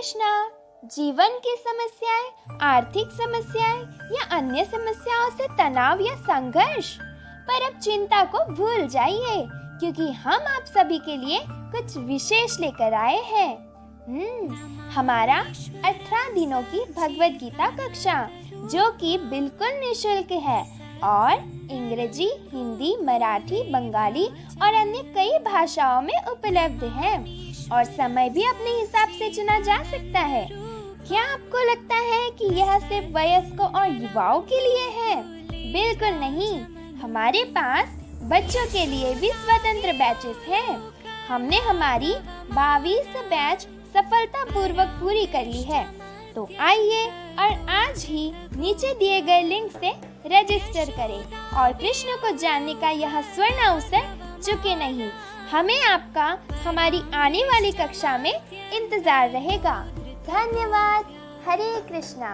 कृष्णा। जीवन की समस्याएं, आर्थिक समस्याएं या अन्य समस्याओं से तनाव या संघर्ष, पर अब चिंता को भूल जाइए क्योंकि हम आप सभी के लिए कुछ विशेष लेकर आए हैं। हमारा 18 दिनों की भगवद गीता कक्षा जो कि बिल्कुल निःशुल्क है और अंग्रेजी, हिंदी, मराठी, बंगाली और अन्य कई भाषाओं में उपलब्ध है और समय भी अपने हिसाब से चुना जा सकता है। क्या आपको लगता है कि यह सिर्फ वयस्कों और युवाओं के लिए है? बिल्कुल नहीं, हमारे पास बच्चों के लिए भी स्वतंत्र बैचेस हैं। हमने हमारी 22 बैच सफलतापूर्वक पूरी कर ली है। तो आइए और आज ही नीचे दिए गए लिंक से रजिस्टर करें और कृष्ण को जानने का यह स्वर्ण अवसर चुके नहीं। हमें आपका हमारी आने वाली कक्षा में इंतजार रहेगा। धन्यवाद। हरे कृष्णा।